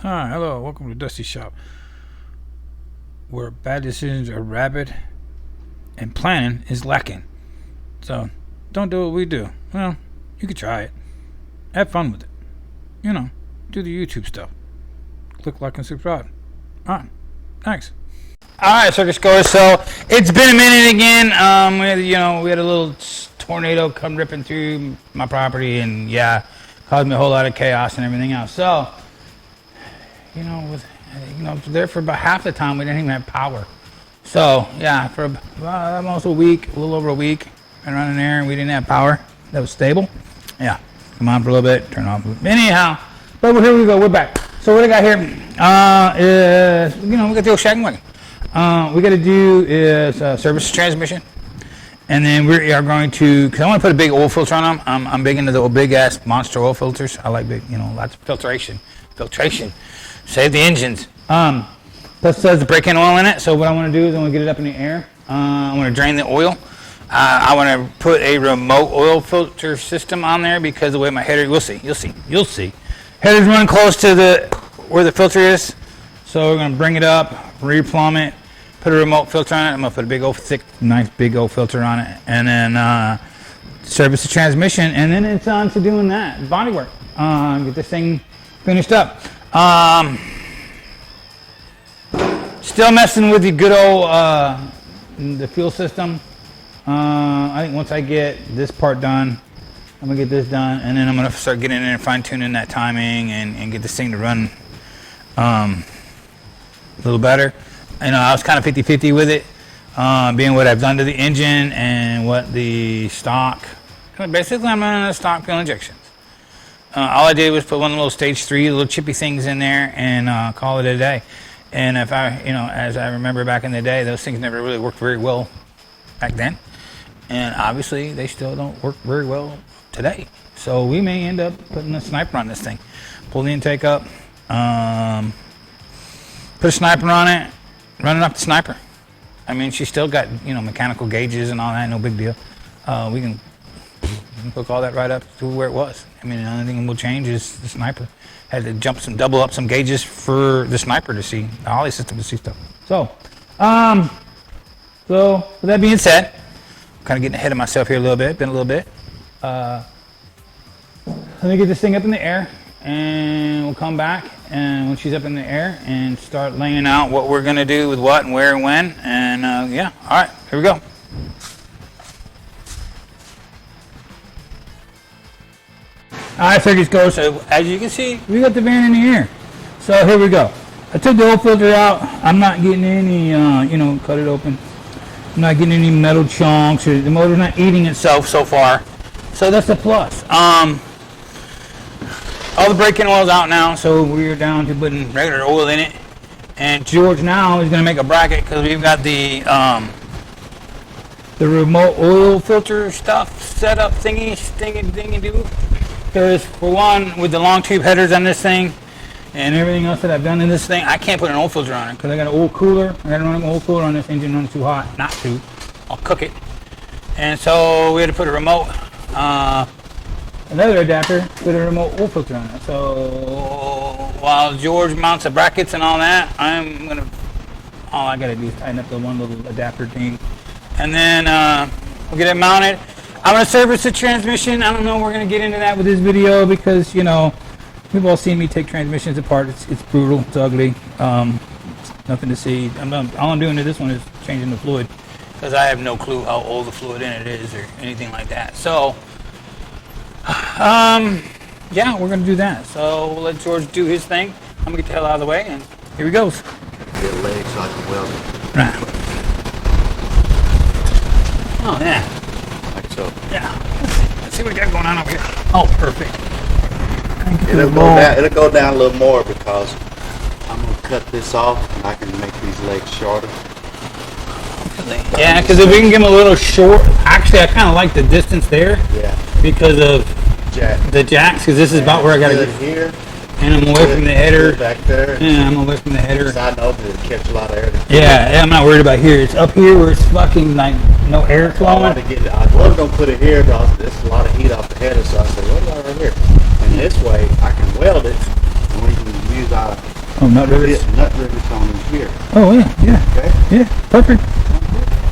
Hi, hello, welcome to Dusty Shop, where bad decisions are rabid and planning is lacking. So, don't do what we do. Well, you could try it. Have fun with it. You know, do the YouTube stuff. Click like and subscribe. Alright, thanks. Alright, circus goers, so it's been a minute again. We had a little tornado come ripping through my property and caused me a whole lot of chaos and everything else. So, there for about half the time we didn't even have power. So yeah, for almost a week, a little over a week, been running there and we didn't have power that was stable. Yeah, come on for a little bit, turn off. Anyhow, but here we go, we're back. So what I got here is, we got the old shaggn wagon. We got to do is service the transmission, and then we are going to, because I want to put a big oil filter on them. I'm big into the big ass monster oil filters. I like big, lots of filtration. Save the engines. Plus has the break-in oil in it. So what I want to do is I want to get it up in the air. I want to drain the oil. I want to put a remote oil filter system on there because the way my header, you'll see. Header's running close to where the filter is. So we're going to bring it up, replumb it, put a remote filter on it. I'm going to put a big old thick, nice big old filter on it, and then service the transmission, and then it's on to doing that body work. Get this thing finished up. Still messing with the good old the fuel system. I think once I get this part done, I'm gonna get this done, and then I'm gonna start getting in and fine tuning that timing and get this thing to run a little better. I was kind of 50-50 with it, being what I've done to the engine and what the stock. Basically, I'm running a stock fuel injections. All I did was put one little stage 3 little chippy things in there and call it a day. And if I, as I remember back in the day, those things never really worked very well back then. And obviously, they still don't work very well today. So we may end up putting a sniper on this thing. Pull the intake up, put a sniper on it, run it up the sniper. I mean, she's still got, mechanical gauges and all that, no big deal. We can hook all that right up to where it was. I mean, the only thing we'll change is the sniper. Had to double up some gauges for the sniper to see, the Ollie system to see stuff. So with that being said, I'm kind of getting ahead of myself here a little bit, let me get this thing up in the air, and we'll come back, and when she's up in the air, and start laying out what we're going to do with what and where and when, and all right, here we go. Alright, circus goes. So as you can see, we got the van in the air. So here we go. I took the oil filter out. I'm not getting any, cut it open. I'm not getting any metal chunks, or the motor's not eating itself so far. So that's a plus. All the break-in oil's out now, so we're down to putting regular oil in it. And George now is going to make a bracket because we've got the remote oil filter stuff set up thingy do. Because for one, with the long tube headers on this thing and everything else that I've done in this thing, I can't put an oil filter on it because I got an oil cooler. I got to run an oil cooler on this engine, run it too hot, not to. I'll cook it. And so we had to put a remote, another adapter, put a remote oil filter on it. So while George mounts the brackets and all that, all I got to do is tighten up the one little adapter thing. And then we'll get it mounted. I'm going to service the transmission. I don't know, we're going to get into that with this video because, you've all seen me take transmissions apart. It's brutal. It's ugly. Nothing to see. All I'm doing to this one is changing the fluid because I have no clue how old the fluid in it is or anything like that. So, we're going to do that. So we'll let George do his thing. I'm going to get the hell out of the way, and here he goes. Get legs so I can weld it. Right. Oh, yeah. So. Yeah. Let's see what we got going on over here. Oh, perfect. It'll go down a little more because I'm going to cut this off and I can make these legs shorter. Yeah, because if we can get them a little short, actually I kind of like the distance there. Yeah. Because of the jacks, because this is about where I got to get here. And I'm away from the header. Back there. Yeah, I'm away from the header. I know that it catch a lot of air. Yeah, I'm not worried about here. It's up here where it's fucking like no air flowing. I was going to put it here because there's a lot of heat off the header, so I said, what about right here? And this way I can weld it, and we can use our Oh, nut rivets. This nut rivets on here. Oh, yeah, yeah. Okay? Yeah, perfect.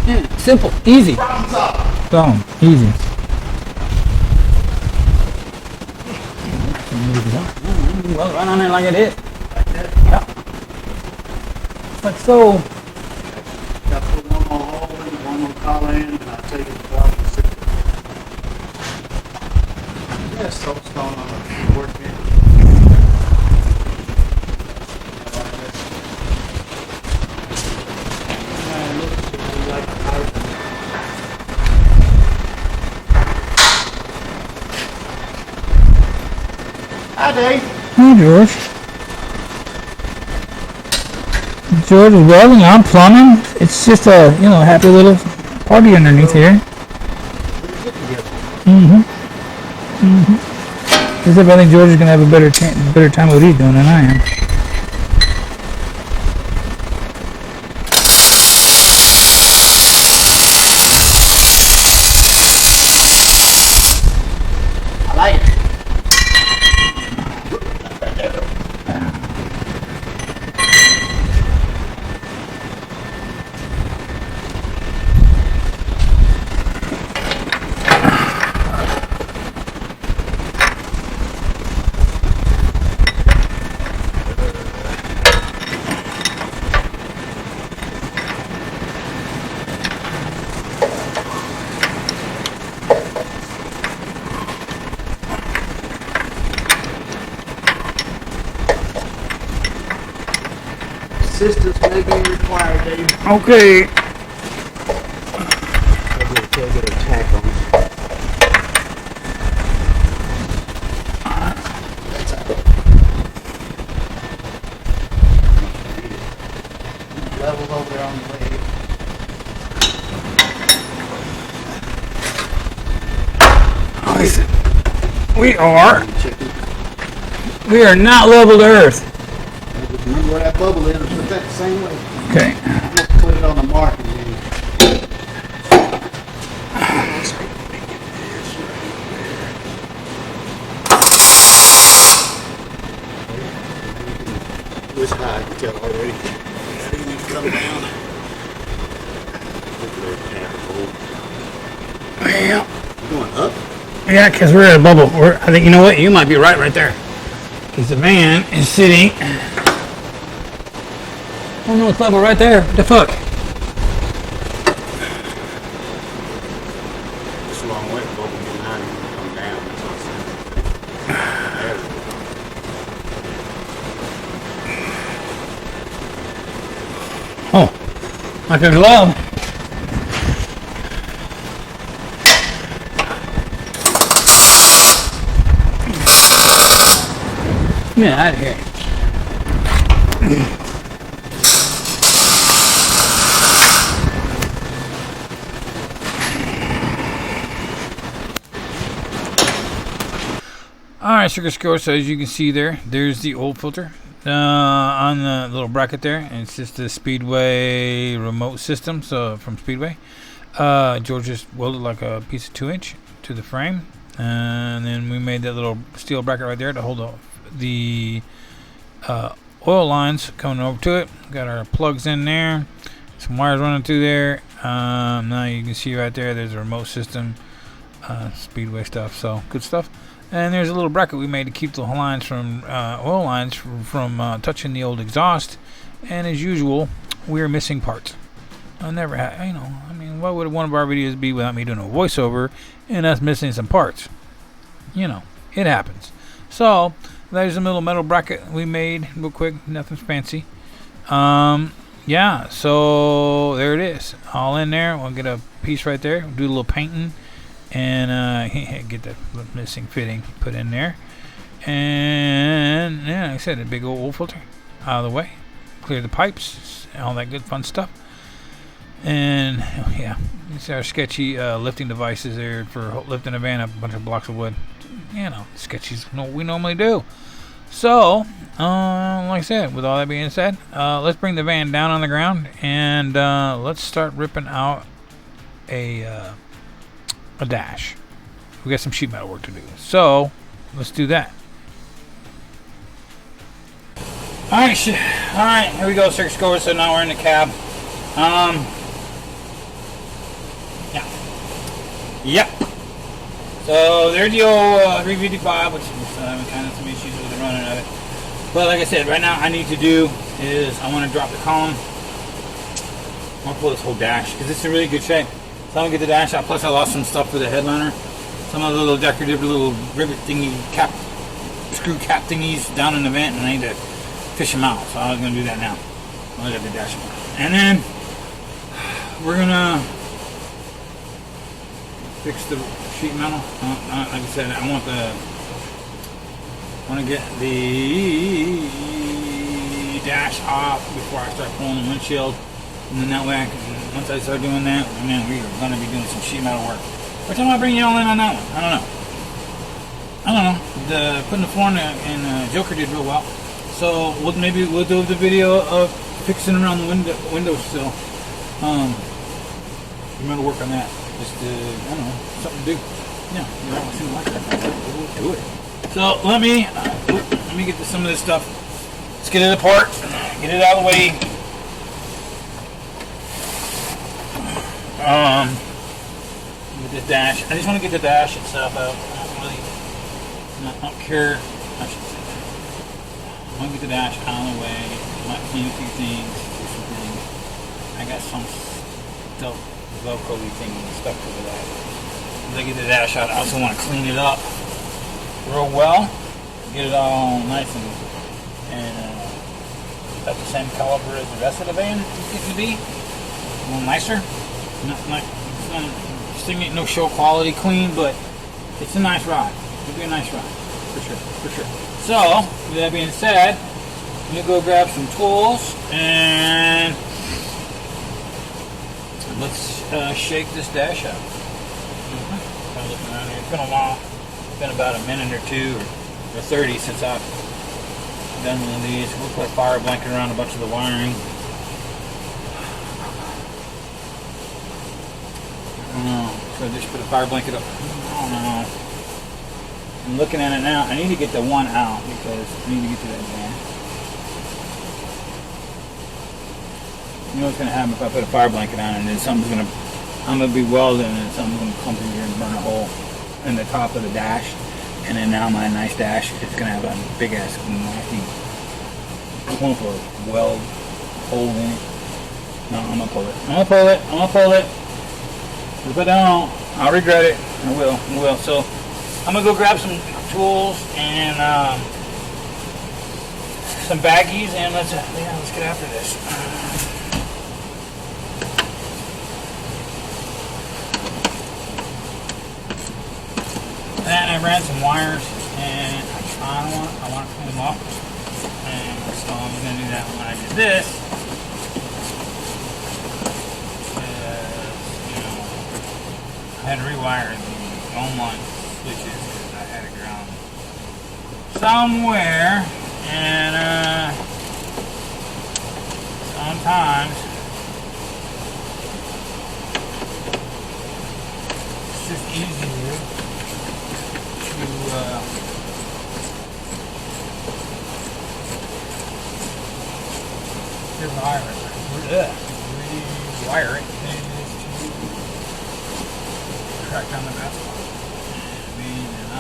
Yeah, simple, easy. Problem solved. Boom, easy. Well, right on there like it is. Like that. Yeah. But so, Got to put one more hole in, one more collar in, and I'll take it to the bottom and sit it. Yeah, soapstone on the work here. Hi, Dave. hey, George. George is welding, I'm plumbing. It's just a, happy little party underneath here. Except I think George is going to have a better time with what he's doing than I am. I like it. Assistance may be required, Dave. Okay. I'll get a tack on it. That's all. Leveled over there on the leg. We are not level to earth. Remember where that bubble is, put that the same way. Okay. I'm going to put it on the mark and then. This high, I can tell already. I didn't even come down. Look at that cap hole. Going up? Yeah, because we're at a bubble. I think, you know what? You might be right there. Because the van is sitting. Oh no, it's level right there. What the fuck? It's a long way to go behind and come down. That's what I'm saying. There we go. Oh, like a glove. Get out of here. Alright, sugar score. So as you can see there's the old filter on the little bracket there. And it's just the Speedway remote system. So from Speedway, George just welded like a piece of 2-inch to the frame. And then we made that little steel bracket right there to hold the oil lines coming over to it. Got our plugs in there, some wires running through there. Now you can see right there there's a remote system, Speedway stuff, so good stuff. And there's a little bracket we made to keep the lines from oil lines from touching the old exhaust. And as usual, we're missing parts. I never had, I mean, what would one of our videos be without me doing a voiceover and us missing some parts? It happens. So there's a little metal bracket we made real quick, nothing fancy. Yeah, so there it is, all in there. We'll get a piece right there, do a little painting, and get the missing fitting put in there. And yeah, like I said, a big old filter out of the way, clear the pipes, all that good fun stuff. And yeah, these are sketchy lifting devices there for lifting a van up a bunch of blocks of wood. Sketchy is what we normally do. So, like I said, with all that being said, let's bring the van down on the ground and let's start ripping out a dash. We got some sheet metal work to do. So, let's do that. Alright, here we go, circuit score. So now we're in the cab. Yeah. Yep. So there's the old 355, which is having kind of some issues with the running of it. But like I said, right now I need to do is I want to drop the column. I want to pull this whole dash because it's in really good shape. So I'm going to get the dash out. Plus I lost some stuff for the headliner. Some of the little decorative little rivet thingy cap, screw cap thingies down in the vent, and I need to fish them out. So I was going to do that now. I'll get the dash out. And then we're going to fix the sheet metal. Like I said, I want to get the dash off before I start pulling the windshield, and then that way I can, once I start doing that, and then we are going to be doing some sheet metal work. Which I'm going to bring you all in on that one. I don't know. Putting the floor in Joker did real well. So maybe we'll do the video of fixing around the window sill. I'm going to work on that. Just I don't know, something to do. Yeah, you're always seem like that. We'll do it. So let me get to some of this stuff. Let's get it apart, get it out of the way. Get this dash. I just want to get the dash itself out. I don't care. I should say that. I want to get the dash out of the way. Might clean a few things, do some things. I got some stuff, Velcro-y thing stuck over that. As I get the dash out, I also want to clean it up real well. Get it all nice and about the same caliber as the rest of the van is getting to be. A little nicer. No show quality clean, but it's a nice ride. It'll be a nice ride, for sure. So, with that being said, I'm going to go grab some tools and let's shake this dash out. Kind of looking around here. It's been a while. It's been about a minute or two or 30 since I've done one of these. We'll put a fire blanket around a bunch of the wiring. So just put a fire blanket up. I don't know. I'm looking at it now. I need to get the one out because I need to get to that van. You know what's going to happen if I put a fire blanket on and then I'm going to be welding and something's going to come through here and burn a hole in the top of the dash. And then now my nice dash is going to have a big ass nasty weld hole in it. No, I'm going to pull it. If I don't, I'll regret it. I will. So I'm gonna go grab some tools and some baggies, and let's get after this. And I ran some wires, and I want to clean them up, and so I'm gonna do that when I do this. I had to rewire the online switches because I had it ground somewhere, and sometimes it's just easier to rewire it. Track down the best one. And I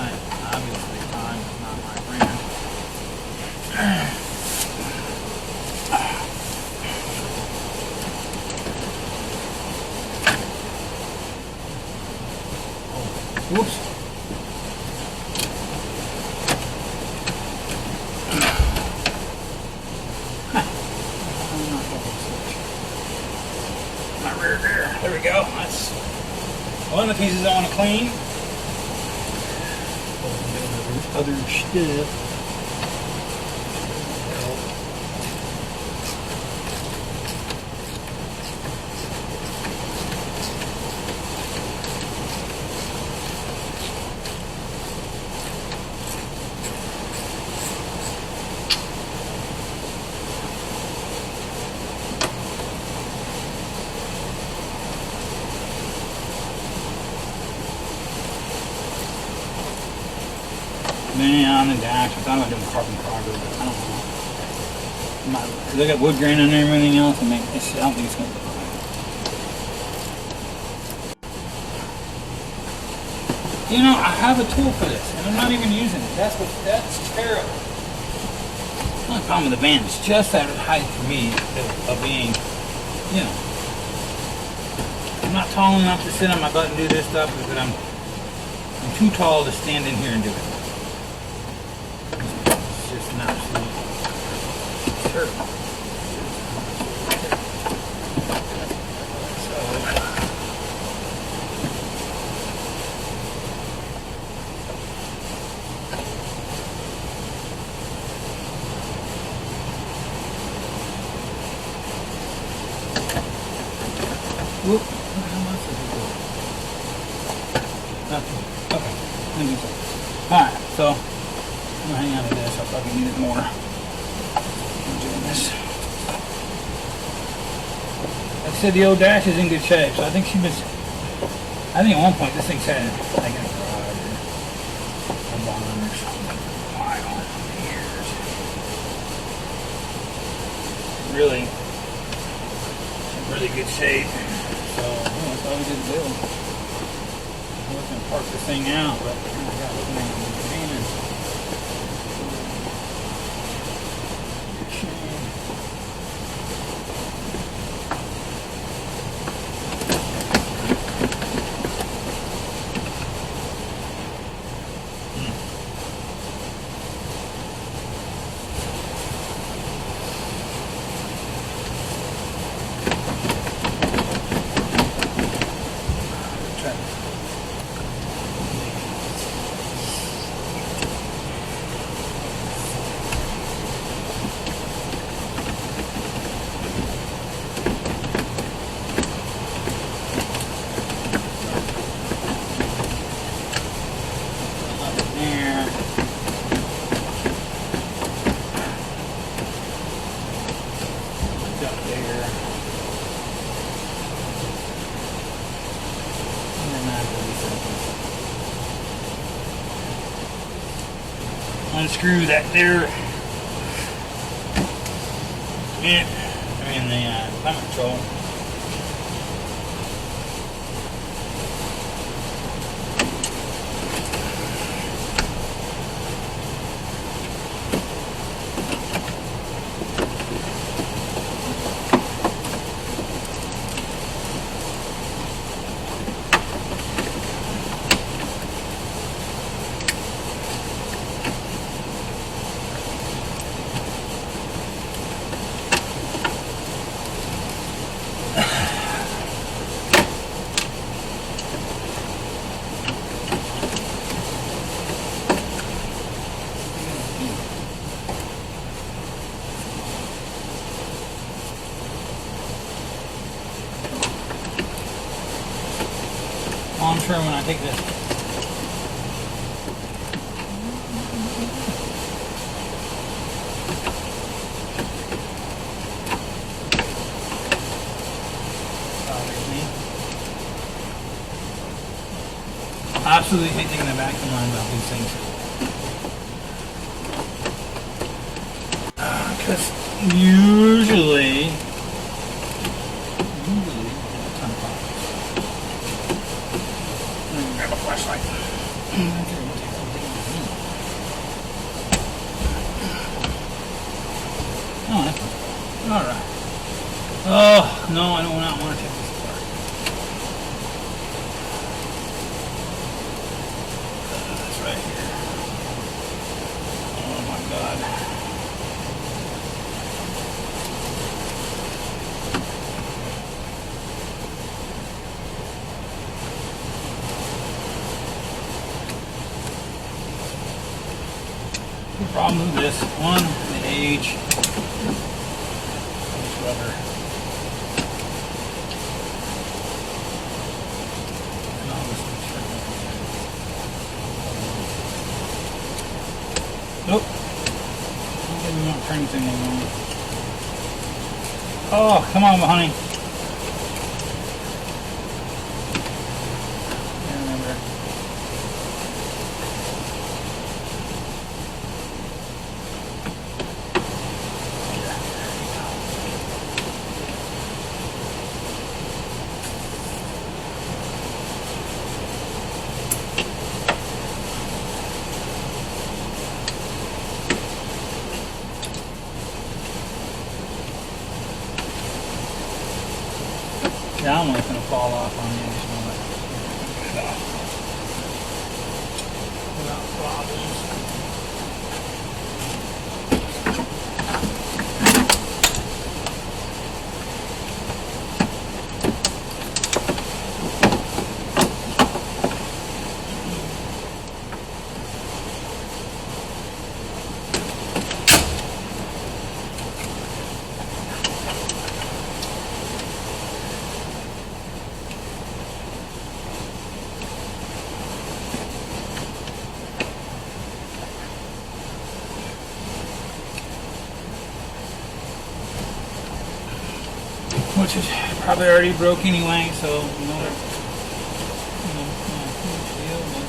obviously time is not my brand. Whoops. My rear gear. There we go. That's one of the pieces I want to clean. Other stuff. Man, on the dash. I thought about doing carbon fiber, but I don't know. Cause I got wood grain on there and everything else. I don't think it's gonna look right. You know, I have a tool for this, and I'm not even using it. That's terrible. The only problem with the van is just that height for me of being, you know, I'm not tall enough to sit on my butt and do this stuff, but I'm too tall to stand in here and do it. It's just an absolute terrible. Whoop. How much does it go? Nothing. Okay. Let me see. Alright, so I'm gonna hang out with this. I'll probably need it more. I'm doing this. Like I said, the old dash is in good shape, so I think I think at one point this thing's had like a garage or a barn or something. Why on years? Really good shape. So that's all we did to build. I was gonna park this thing out, but I got looking at the containers. Unscrew that there. The climate control. I'm sure when I take this. I absolutely hate taking the vacuum lines off these things. Because usually grab a flashlight. Oh, that's alright. Oh, no, I do not want to take this apart. That's right here. Oh my god. The problem with this, one, the age, this rubber, and all this material. Nope. I don't think we want to turn anything anymore. Oh, come on, honey. I remember. That one's going to fall off on you. Without problems. Which is probably already broke anyway, so yeah, huge deal, but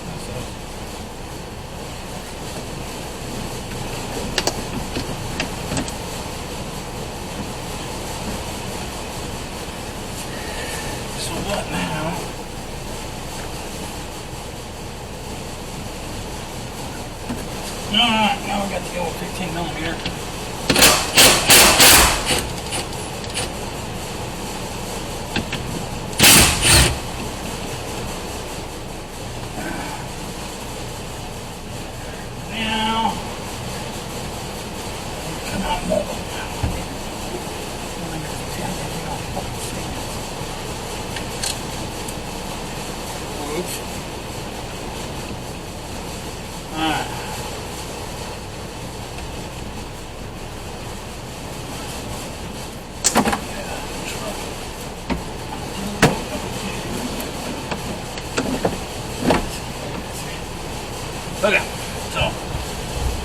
that sucks. So what now? Alright, now we got the old 15 millimeter. Okay, so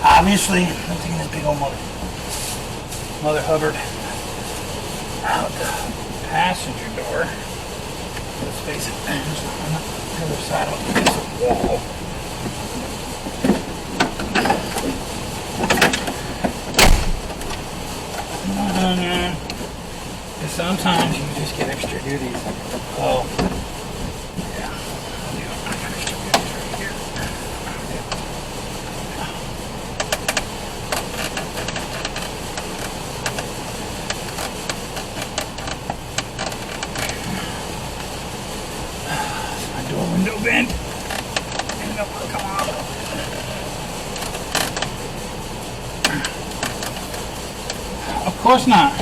obviously I'm taking this big old mother Hubbard out the passenger door. Let's face it, there's on the other side of this wall. Sometimes you just get extra duties. Oh, yeah. I got extra duties right here. My door window bent. And it will come off. Of course not.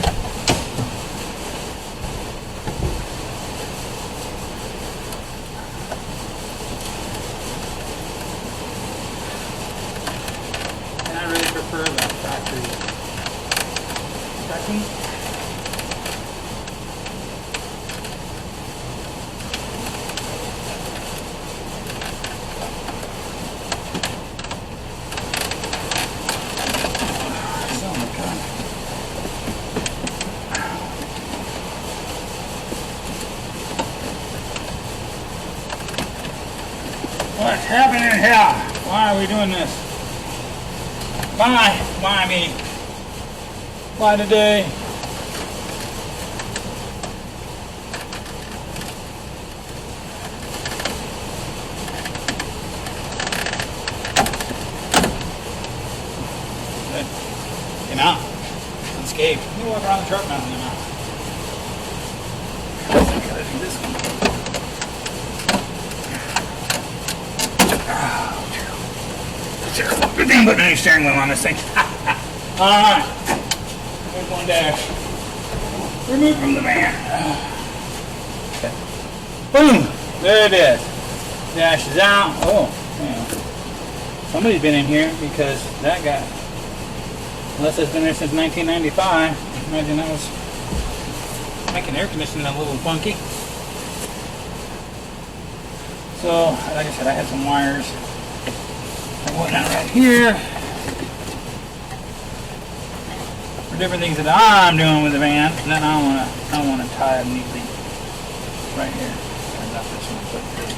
What's happening here? Why are we doing this? Why? Why me? Why today? Good. Came out. Unscathed. You walk around the truck now. Came out. I gotta do this one. Good thing putting a new steering wheel on this thing. Alright. There's one dash. Remove from the van. Okay. Boom! There it is. Dash is out. Oh, man. Somebody's been in here because that guy, unless it's been there since 1995, imagine that was making air conditioning a little funky. So, like I said, I had some wires. Going out right here for different things that I'm doing with the van. And then I want to tie it neatly right here. Turns out this one's like this.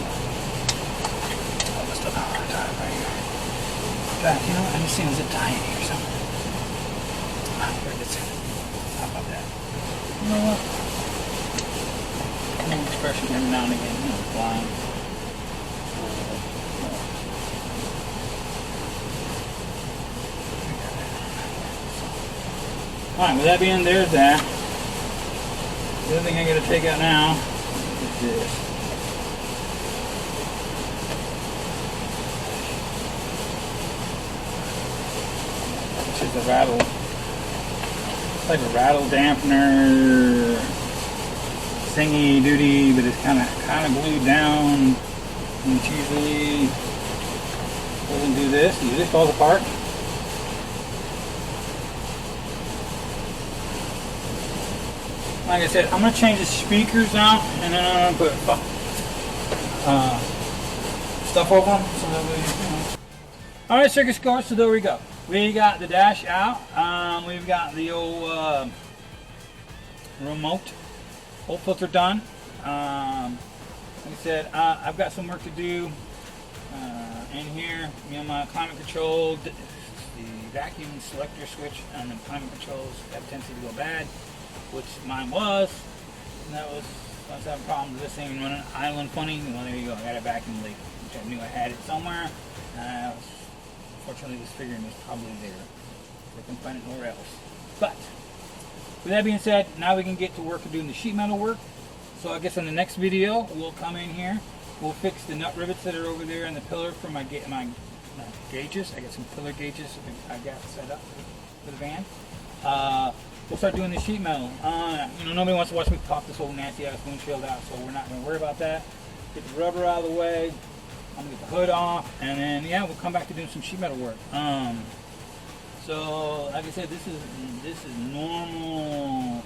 All this stuff I want to tie it right here. In fact, you know what? I'm just seeing a zip tie in here or something. Here it is. How about that? You know what? A little expression every now and again. You know, flying. Alright, with that being there's that. The other thing I gotta take out now is this. Which is a rattle. It's like a rattle dampener, thingy duty, but it's kind of glued down. And it usually doesn't do this. It usually falls apart. Like I said, I'm going to change the speakers out, and then I'm going to put stuff over them. So that way, Alright, circuit score, so there we go. We got the dash out. We've got the old remote. Old filter done. Like I said, I've got some work to do in here. You know, my climate control, the vacuum selector switch on the climate controls have a tendency to go bad, which mine was. And that was, I was having problems with this thing running idling funny. Well, there you go. I got a vacuum leak, which I knew I had it somewhere. Fortunately, this figuring was probably there. I couldn't find it nowhere else. But with that being said, now we can get to work and doing the sheet metal work. So I guess in the next video, we'll come in here. We'll fix the nut rivets that are over there in the pillar for my gauges. I got some pillar gauges I got set up for the van. We'll start doing the sheet metal. You know, nobody wants to watch me pop this old nasty ass windshield out, so we're not going to worry about that. Get the rubber out of the way. I'm going to get the hood off, and then yeah, we'll come back to doing some sheet metal work. So like I said, this is normal.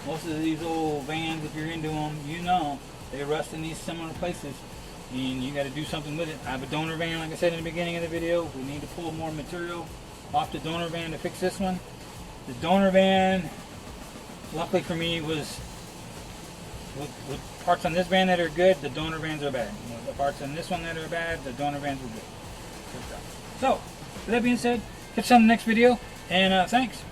Most of these old vans, if you're into them, you know they rust in these similar places, and you got to do something with it. I have a donor van, like I said in the beginning of the video. We need to pull more material off the donor van to fix this one. The donor van, luckily for me, was with parts on this van that are good. The donor vans are bad. The parts on this one that are bad, the donor vans are good. So, with that being said, catch you on the next video, and thanks.